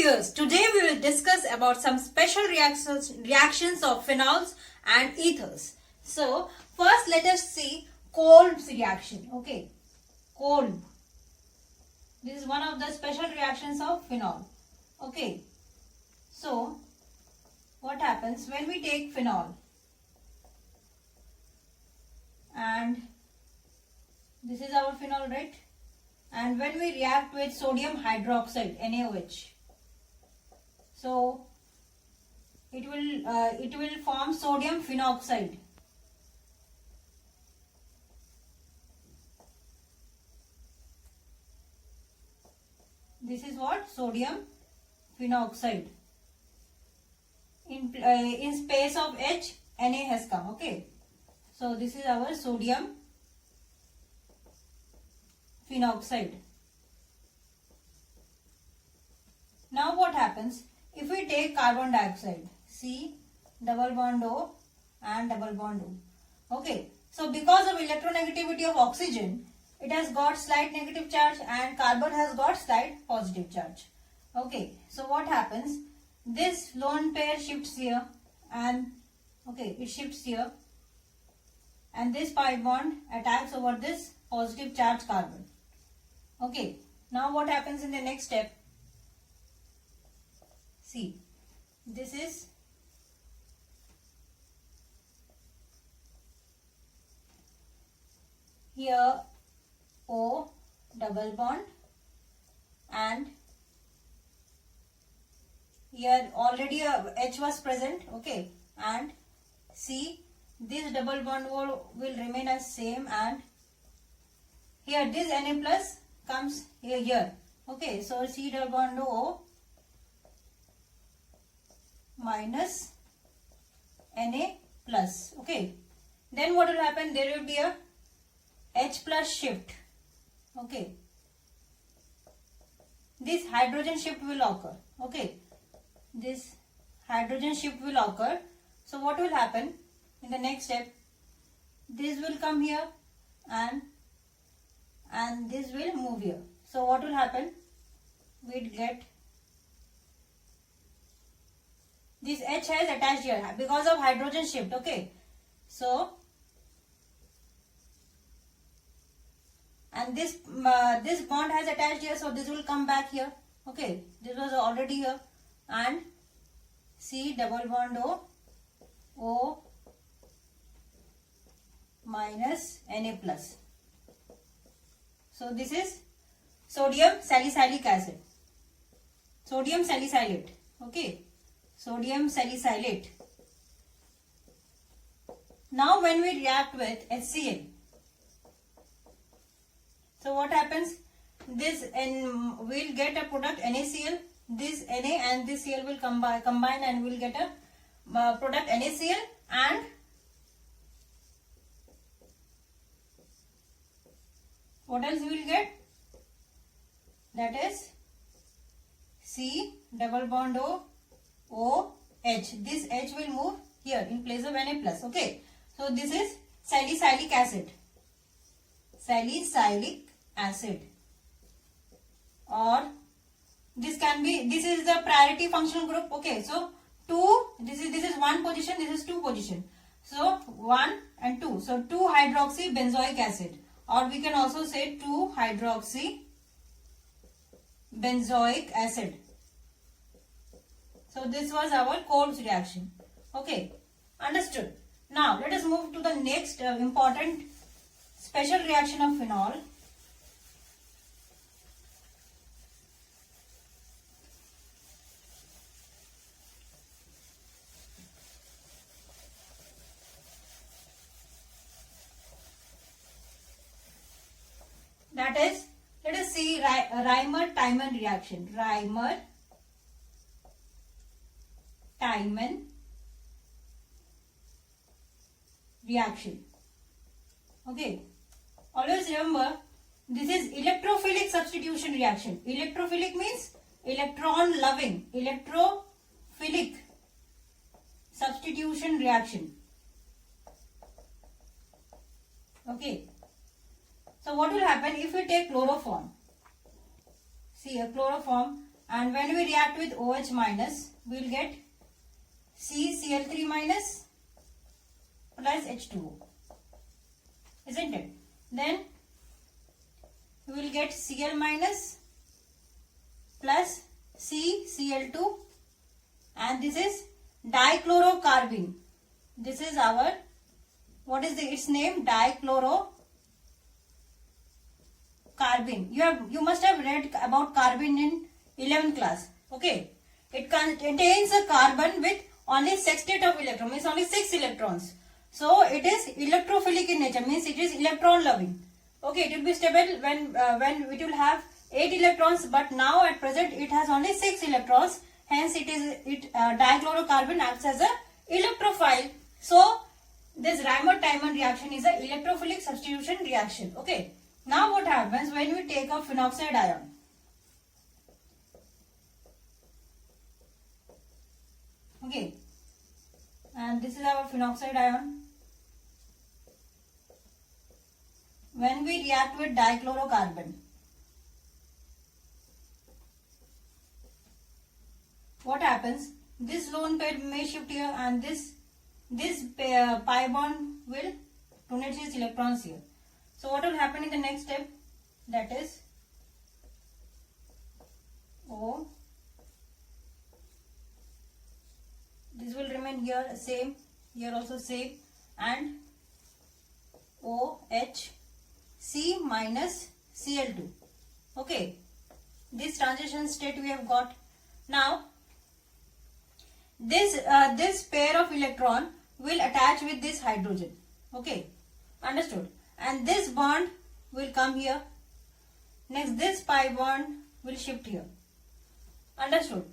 viewers, today we will discuss about some special reactions of phenols and ethers. So first let us see Kolb's reaction. Okay, Kolb. This is one of the special reactions of phenol. Okay, so what happens when we take phenol and this is our phenol, right? And when we react with sodium hydroxide NaOH, so it will form sodium phenoxide. This is what? Sodium phenoxide. In space of H, Na has come. Okay, so this is our sodium phenoxide. Now what happens if we take carbon dioxide? C double bond O and double bond O. Okay, so because of electronegativity of oxygen, it has got slight negative charge and carbon has got slight positive charge. Okay, so what happens? This lone pair shifts here and it shifts here, and this pi bond attacks over this positive charge carbon. Okay, now what happens in the next step? See, this is here O double bond and here already a H was present. Okay, and see, this double bond will remain as same, and here this Na plus comes here. Okay, so C double bond O minus Na plus. Okay, then what will happen? There will be a H plus shift. Okay, this hydrogen shift will occur. Okay, this hydrogen shift will occur. So what will happen in the next step? This will come here and this will move here. So what will happen? We'll get this H has attached here because of hydrogen shift. Okay, so and this bond has attached here, so this will come back here. Okay, this was already here, and C double bond O minus Na plus. So this is sodium salicylic acid, sodium salicylate. Okay, sodium salicylate. Now when we react with HCl, so what happens? This we'll get a product NaCl. This Na and this Cl will combine and we'll get a product NaCl, and what else we will get? That is C double bond O H. This H will move here in place of Na plus. Okay, so this is salicylic acid. Salicylic acid, or this is the priority functional group. Okay, so 2, this is one position, this is 2 position, so 1 and 2, so 2 hydroxy benzoic acid, or we can also say 2 hydroxy benzoic acid. So this was our Kolb's reaction. Okay, understood. Now let us move to the next important special reaction of phenol. That is, let us see Reimer-Tiemann reaction. Reimer-Tiemann reaction. Okay, always remember, this is electrophilic substitution reaction. Electrophilic means electron loving. Electrophilic substitution reaction. Okay, so what will happen if we take chloroform? See, a chloroform, and when we react with OH minus, we will get CCl3 minus plus H2O, isn't it? Then we will get Cl minus plus CCl2, and this is dichlorocarbene. This is our, what is its name? Dichlorocarbene. You must have read about carbene in 11th class. Okay, it contains a carbon with only sextet of electron, means only 6 electrons. So it is electrophilic in nature, means it is electron loving. Okay, it will be stable when it will have 8 electrons, but now at present it has only 6 electrons. Hence dichlorocarbon acts as a electrophile. So this Raymond-Tiemann reaction is a electrophilic substitution reaction. Okay. Now what happens when we take a phenoxide ion? Okay. And this is our phenoxide ion. When we react with dichlorocarbon, what happens? This lone pair may shift here, and this pi bond will donate its electrons here. So what will happen in the next step? That is O. This will remain here same, here also same, and OH C minus Cl2. Okay, this transition state we have got. Now this pair of electron will attach with this hydrogen. Okay, understood? And this bond will come here. Next, this pi bond will shift here. Understood?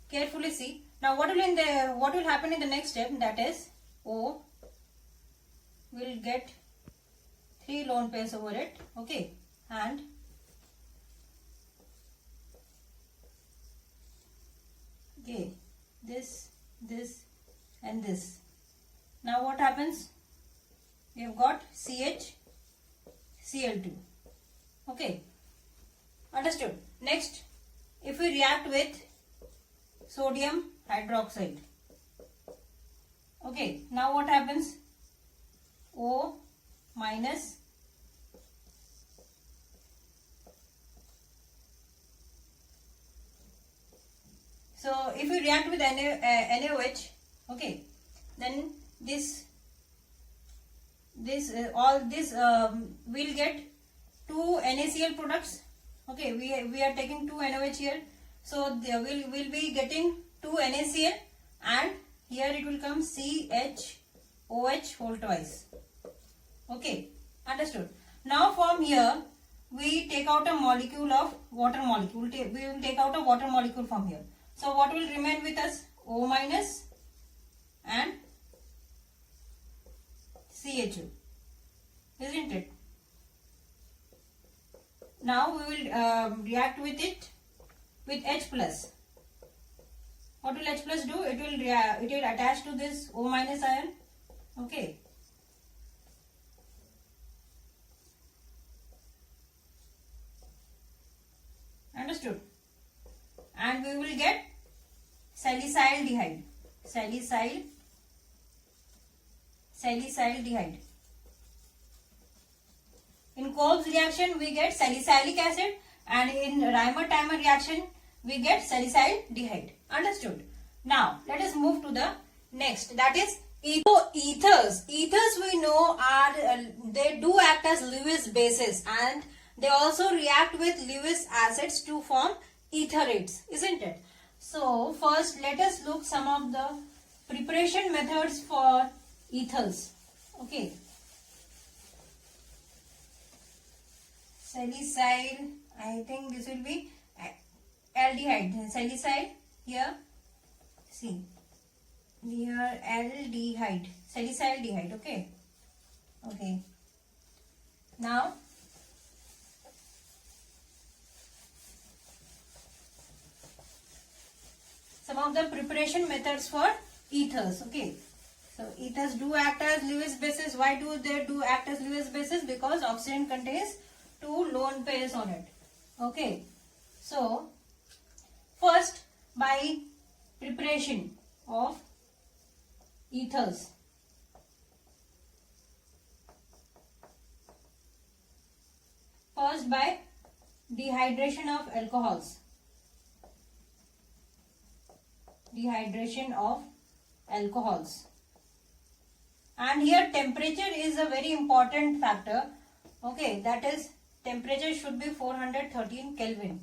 Carefully see. Now what will happen in the next step? That is O will get 3 lone pairs over it. Okay, and okay, this and this. Now what happens? We have got CH-Cl2. Okay, understood? Next, if we react with sodium hydroxide. Okay, now what happens? O minus so if we react with NaOH, okay, then all this will get 2 NaCl products. Okay, we are taking 2 NaOH here, so we'll be getting 2 NaCl, and here it will come CHOH whole twice. Okay, understood? Now from here we take out a molecule of water molecule. We will take out a water molecule from here. So what will remain with us? O minus and CHO, isn't it? Now we will react with it with H plus. What will H plus do? It will attach to this O minus ion. Okay. Understood? And we will get salicylaldehyde. Salicylaldehyde. In Kolb's reaction we get salicylic acid, and in Raymond-Tiemann reaction we get salicylaldehyde. Understood? Now let us move to the next, that is ethers. Ethers we know are they do act as Lewis bases, and they also react with Lewis acids to form etherates, isn't it? So first let us look some of the preparation methods for ethers. Okay. Salicyl, I think this will be aldehyde. Salicyl here, see, here aldehyde, salicylaldehyde. Okay. Okay. Now some of the preparation methods for ethers. Okay, so ethers do act as Lewis bases. Why do they do act as Lewis bases? Because oxygen contains 2 lone pairs on it. Okay, so by preparation of ethers. First, by dehydration of alcohols. Dehydration of alcohols. And here temperature is a very important factor. Okay, that is temperature should be 413 Kelvin.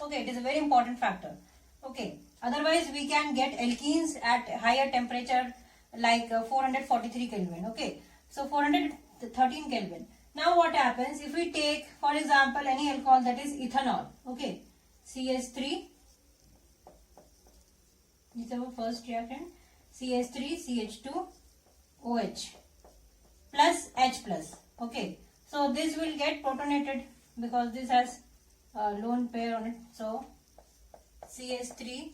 Okay, it is a very important factor. Okay, otherwise we can get alkenes at higher temperature like 443 Kelvin. Okay, so 413 Kelvin. Now what happens if we take, for example, any alcohol, that is ethanol. Okay, CH3. This is our first reactant. CH3, CH2, OH plus H plus. Okay, so this will get protonated because this has a lone pair on it. So CH3,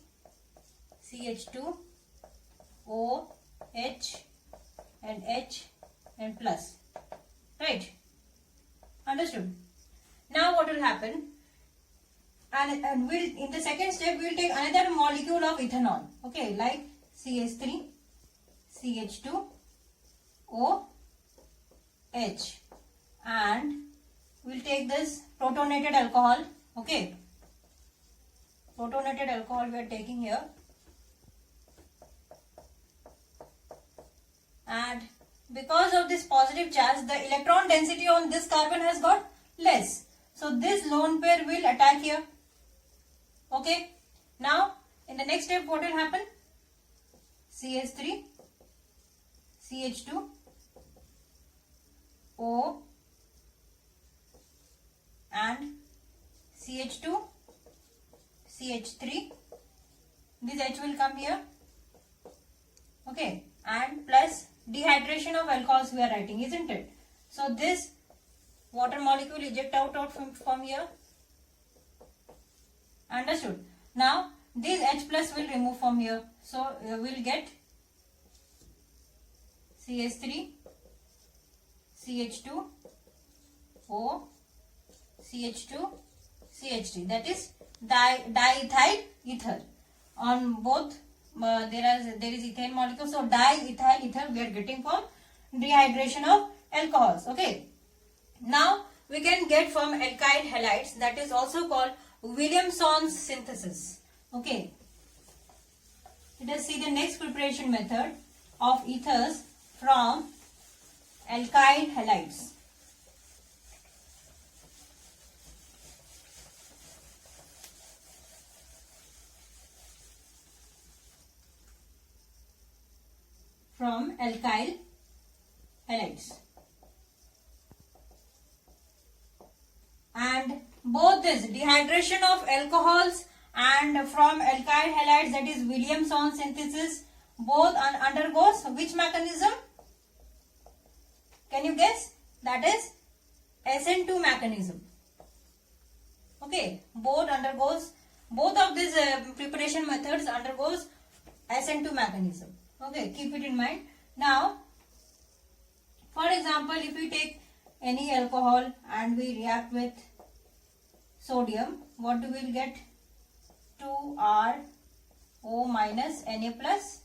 CH2, O, H and H and plus. Right? Understood? Now what will happen? And we'll, in the second step, we'll take another molecule of ethanol. Okay, like CH3, CH2, O, H, and we'll take this protonated alcohol. Okay, protonated alcohol we are taking here, and because of this positive charge, the electron density on this carbon has got less. So this lone pair will attack here. Okay, now in the next step what will happen? CH3, CH2, O and CH2, CH3, this H will come here. Okay, and plus dehydration of alcohols we are writing, isn't it? So this water molecule eject out from here. Understood? Now this H plus will remove from here. So we will get CH3, CH2, O, CH2, CH3. That is diethyl ether. On both there is ethane molecule. So diethyl ether we are getting from dehydration of alcohols. Okay. Now we can get from alkyl halides, that is also called Williamson's synthesis. Okay. Let us see the next preparation method of ethers from alkyl halides. From alkyl halides. And both this dehydration of alcohols and from alkyl halides, that is Williamson synthesis, both undergoes which mechanism? Can you guess? That is SN2 mechanism. Okay, both of these preparation methods undergoes SN2 mechanism. Okay, keep it in mind. Now, for example, if we take any alcohol and we react with sodium, what do we get? 2RO minus Na plus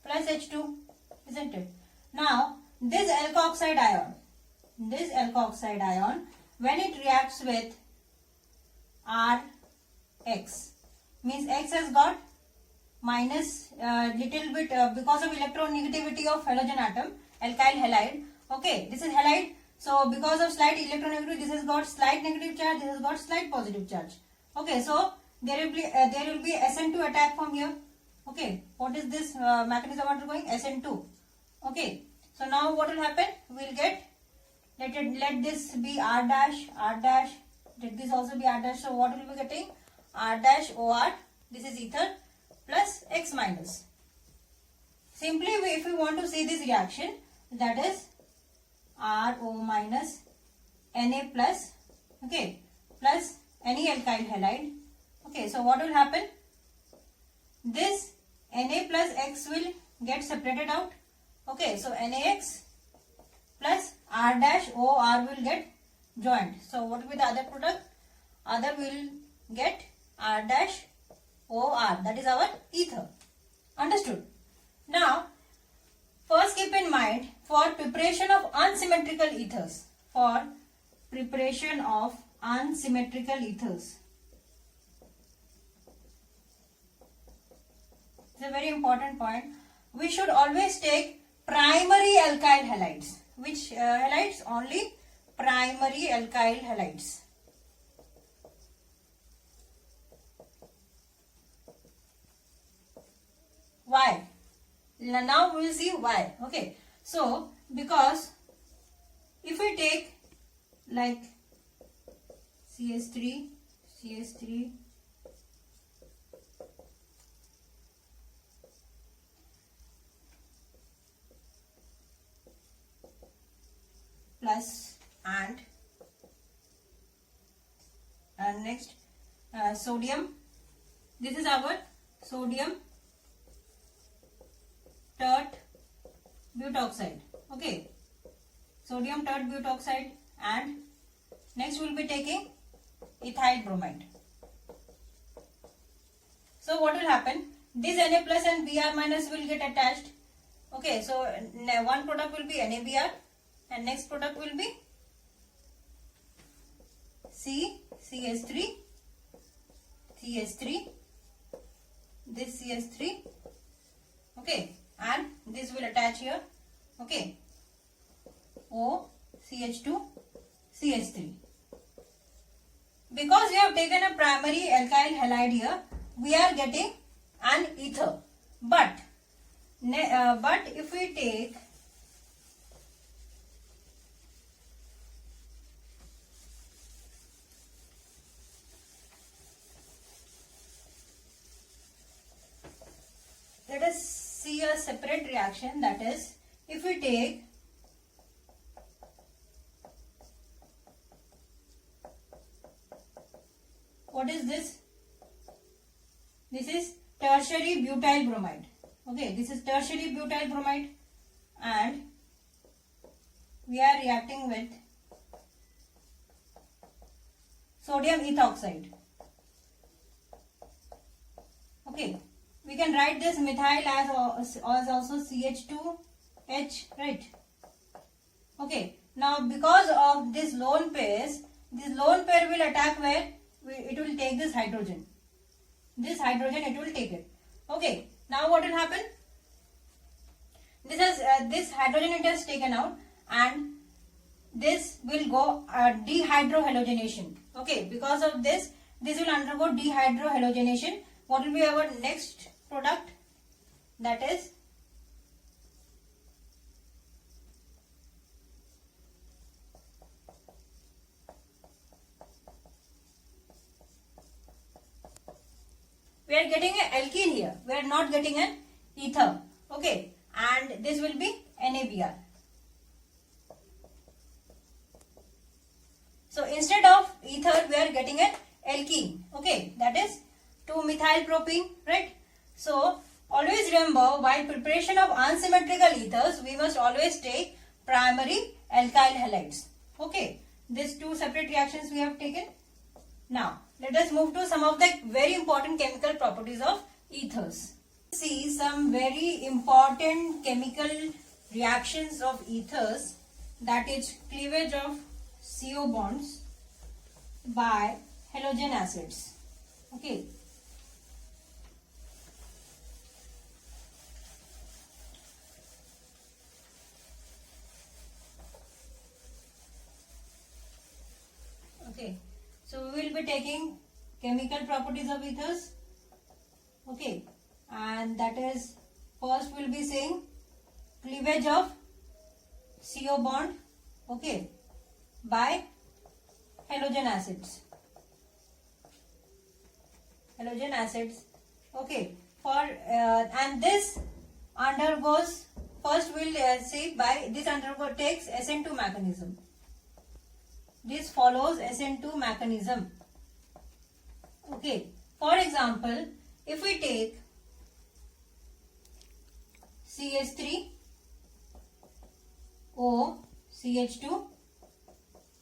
H2, isn't it? Now, this alkoxide ion, when it reacts with Rx, means X has got minus little bit because of electronegativity of halogen atom, alkyl halide. Okay, this is halide. So because of slight electronegativity, this has got slight negative charge, this has got slight positive charge. Okay, so there will be SN2 attack from here. Okay, what is this mechanism undergoing? SN2. Okay, so now what will happen? We will get, let this be R dash, let this also be R dash. So what will be getting? R dash OR, this is ether, plus X minus. Simply if we want to see this reaction, that is RO minus Na plus, okay, plus any alkyl halide. Okay, so what will happen? This Na plus X will get separated out. Okay, so NaX plus R dash OR will get joined. So what will be the other product? Other will get R dash OR. That is our ether. Understood? Now, first keep in mind, for preparation of unsymmetrical ethers, for preparation of unsymmetrical ethers, it's a very important point. We should always take primary alkyl halides. Which halides? Only primary alkyl halides. Why? Now we will see why. Okay. So, because if we take like CS3 plus and next sodium. This is our sodium tert butoxide. Okay, sodium tert butoxide, and next we will be taking ethyl bromide. So what will happen? This Na plus and Br minus will get attached. Okay, so one product will be NaBr and next product will be CS3, this CS3, okay, and this will attach here, okay, OCH2, CS3. Because we have taken a primary alkyl halide here, we are getting an ether. But if we take let us see a separate reaction, that is, if we take what is this? This is tertiary butyl bromide. Okay, this is tertiary butyl bromide, and we are reacting with sodium ethoxide. Okay, we can write this methyl as also CH2H, right? Okay, now because of this lone pairs, this lone pair will attack where? It will take this hydrogen. This hydrogen it will take it. Okay, now what will happen? This hydrogen it has taken out, and this will go dehydrohalogenation. Okay, because of this will undergo dehydrohalogenation. What will be our next product? That is we are getting an alkene here. We are not getting an ether. Okay, and this will be NaBr. So instead of ether, we are getting an alkene. Okay, that is 2-methylpropene, right? So always remember, while preparation of unsymmetrical ethers, we must always take primary alkyl halides. Okay, these two separate reactions we have taken. Now let us move to some of the very important chemical properties of ethers. See some very important chemical reactions of ethers, that is cleavage of CO bonds by halogen acids. Okay. Okay, so we will be taking chemical properties of ethers. Okay, and that is, first we will be saying cleavage of CO bond, okay, by halogen acids. Halogen acids, okay, for and this undergoes, first we will see by this takes SN2 mechanism. This follows SN2 mechanism. Okay, for example, if we take CS3 O CH2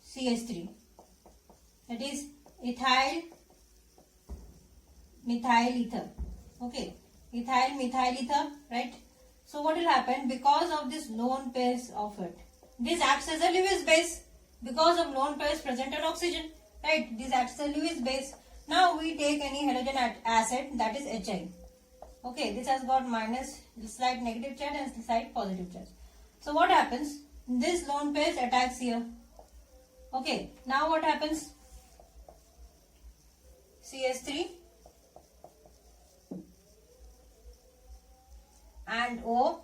CS3, that is ethyl methyl ether. Okay, ethyl, methyl ether, right? So what will happen because of this lone pairs of it? This acts as a Lewis base because of lone pairs present in oxygen, right? This acts as a Lewis base. Now we take any halogen acid, that is HI. Okay, this has got minus, slight negative charge and slight positive charge. So what happens? This lone pairs attacks here. Okay, now what happens? CH3 and O,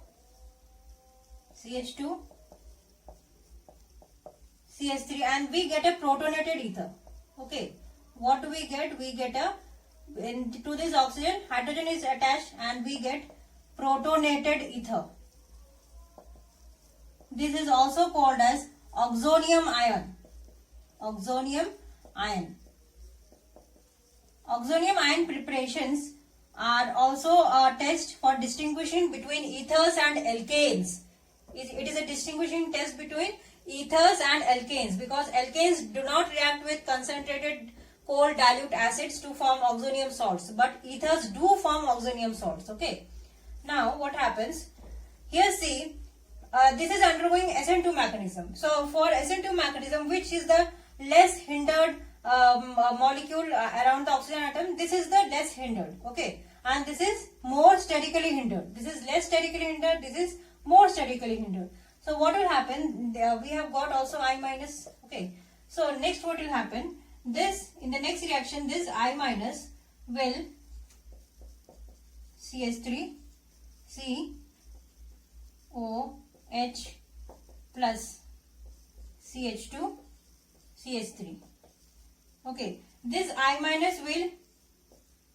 CH2, CH3, and we get a protonated ether. Okay, what do we get? We get a, to this oxygen, hydrogen is attached and we get protonated ether. This is also called as oxonium ion. Oxonium ion. Oxonium ion preparations are also a test for distinguishing between ethers and alkanes. It is a distinguishing test between ethers and alkanes because alkanes do not react with concentrated cold dilute acids to form oxonium salts, but ethers do form oxonium salts. Okay. Now what happens? Here see, this is undergoing SN2 mechanism. So for SN2 mechanism, which is the less hindered molecule around the oxygen atom, this is the less hindered. Okay, and this is more sterically hindered. This is less sterically hindered. This is more sterically hindered. So what will happen? We have got also I minus. Okay, so next what will happen? This, in the next reaction, this I minus will CH3 C O H plus CH2 CH3. Okay, this I minus will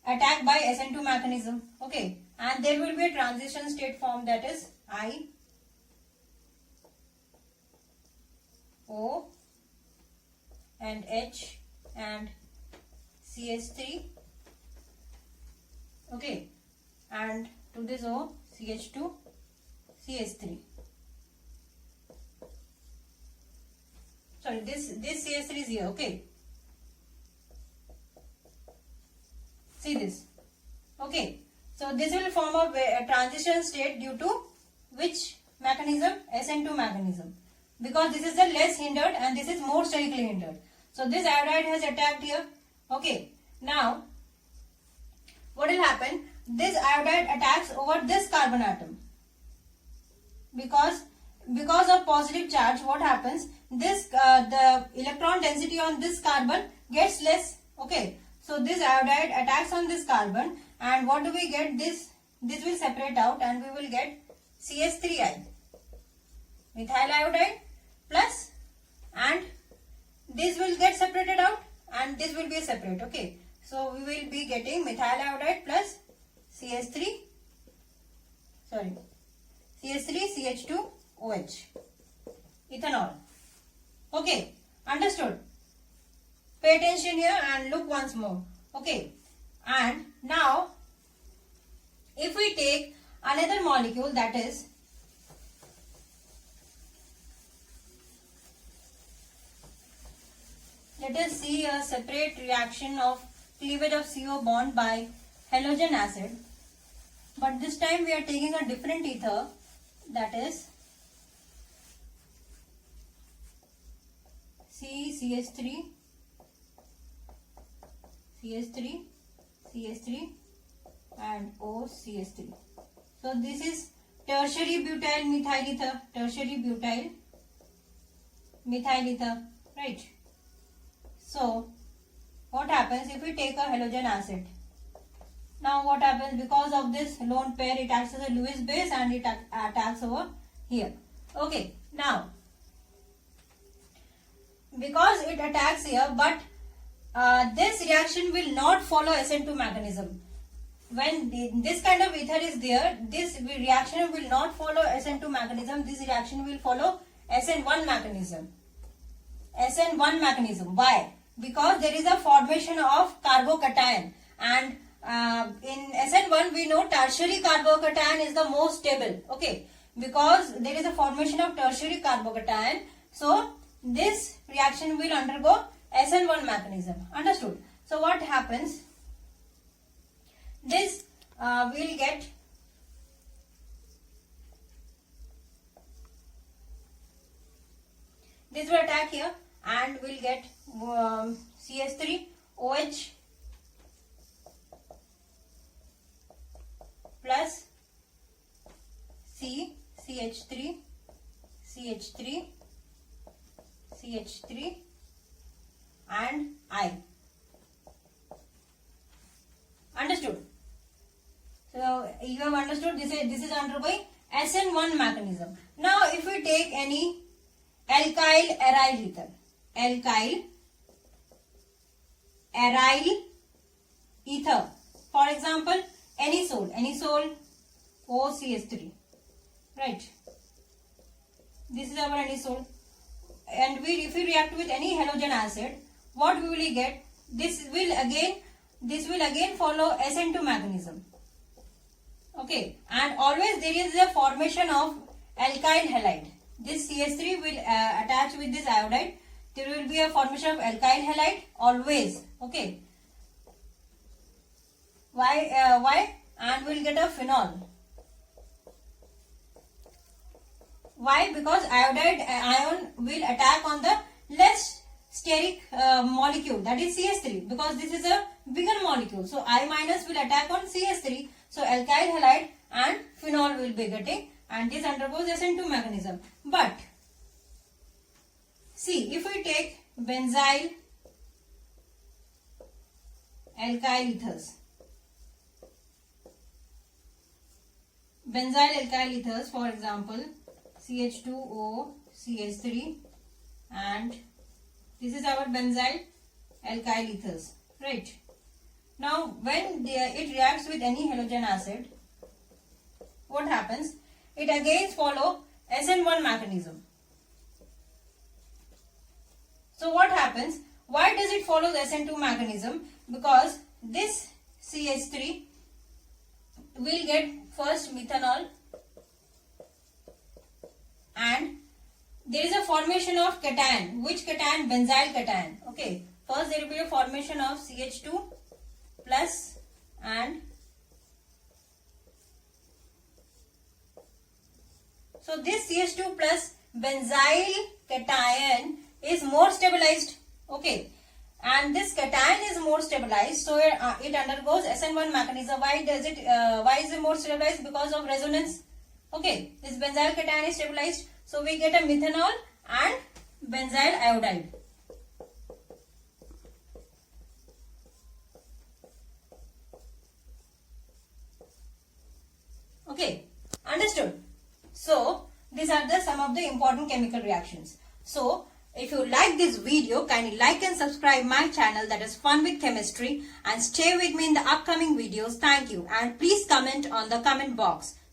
attack by SN2 mechanism. Okay, and there will be a transition state form, that is I O and H and CH3. Okay, and to this O, CH2 CH3. Sorry, this CH3 is here. Okay, see this. Okay, so this will form a transition state due to which mechanism? SN2 mechanism, because this is the less hindered and this is more sterically hindered. So this iodide has attacked here. Okay, now what will happen? This iodide attacks over this carbon atom. Because of positive charge, what happens? This the electron density on this carbon gets less. Okay, so this iodide attacks on this carbon, and what do we get? This will separate out, and we will get CH3I, methyl iodide plus, and this will get separated out, and this will be separate. Okay, so we will be getting methyl iodide plus CH3, sorry, CH3 CH2 OH, ethanol. Okay, understood? Pay attention here and look once more. Okay, and now if we take another molecule, that is let us see a separate reaction of cleavage of CO bond by halogen acid, but this time we are taking a different ether, that is CH3 CH3 CH3 and OCH3. So this is tertiary butyl methyl ether, tertiary butyl methyl ether, right? So what happens if we take a halogen acid? Now what happens? Because of this lone pair, it acts as a Lewis base and it attacks over here. Okay, now because it attacks here, but this reaction will not follow SN2 mechanism. When this kind of ether is there, this reaction will not follow SN2 mechanism. This reaction will follow SN1 mechanism. SN1 mechanism. Why? Because there is a formation of carbocation, and in SN1 we know tertiary carbocation is the most stable. Okay, because there is a formation of tertiary carbocation, so this reaction will undergo SN1 mechanism. Understood? So what happens? this we'll get this will attack here and we'll get CH3 OH plus C CH3 CH3 CH3 and I. Understood? So you have understood this is undergoing SN1 mechanism. Now if we take any alkyl aryl ether, alkyl aryl ether, for example anisole OCH3, right? This is our anisole, and if we react with any halogen acid, what we will get? This will again follow SN2 mechanism. Okay, and always there is a formation of alkyl halide. This CH3 will attach with this iodide. There will be a formation of alkyl halide always. Okay. Why? And we'll get a phenol. Why? Because iodide ion will attack on the less steric molecule, that is CH3, because this is a bigger molecule. So I minus will attack on CH3. So alkyl halide and phenol will be getting, and this undergoes SN2 mechanism. But see, if we take benzyl alkyl ethers, for example CH2O CH3, and this is our benzyl alkyl ethers, right? Now when it reacts with any halogen acid, what happens? It again follow SN1 mechanism. So what happens? Why does it follow the SN2 mechanism? Because this CH3 will get first methanol, and there is a formation of cation. Which cation? Benzyl cation. Okay. First there will be a formation of CH2 plus, and so this CH2 plus benzyl cation is more stabilized. Okay. And this cation is more stabilized, so it undergoes SN1 mechanism. Why is it more stabilized? Because of resonance. Okay, this benzyl cation is stabilized, so we get a methanol and benzyl iodide. Okay, understood? So these are some of the important chemical reactions. So if you like this video, kindly like and subscribe my channel, that is Fun with Chemistry, and stay with me in the upcoming videos. Thank you, and please comment on the comment box.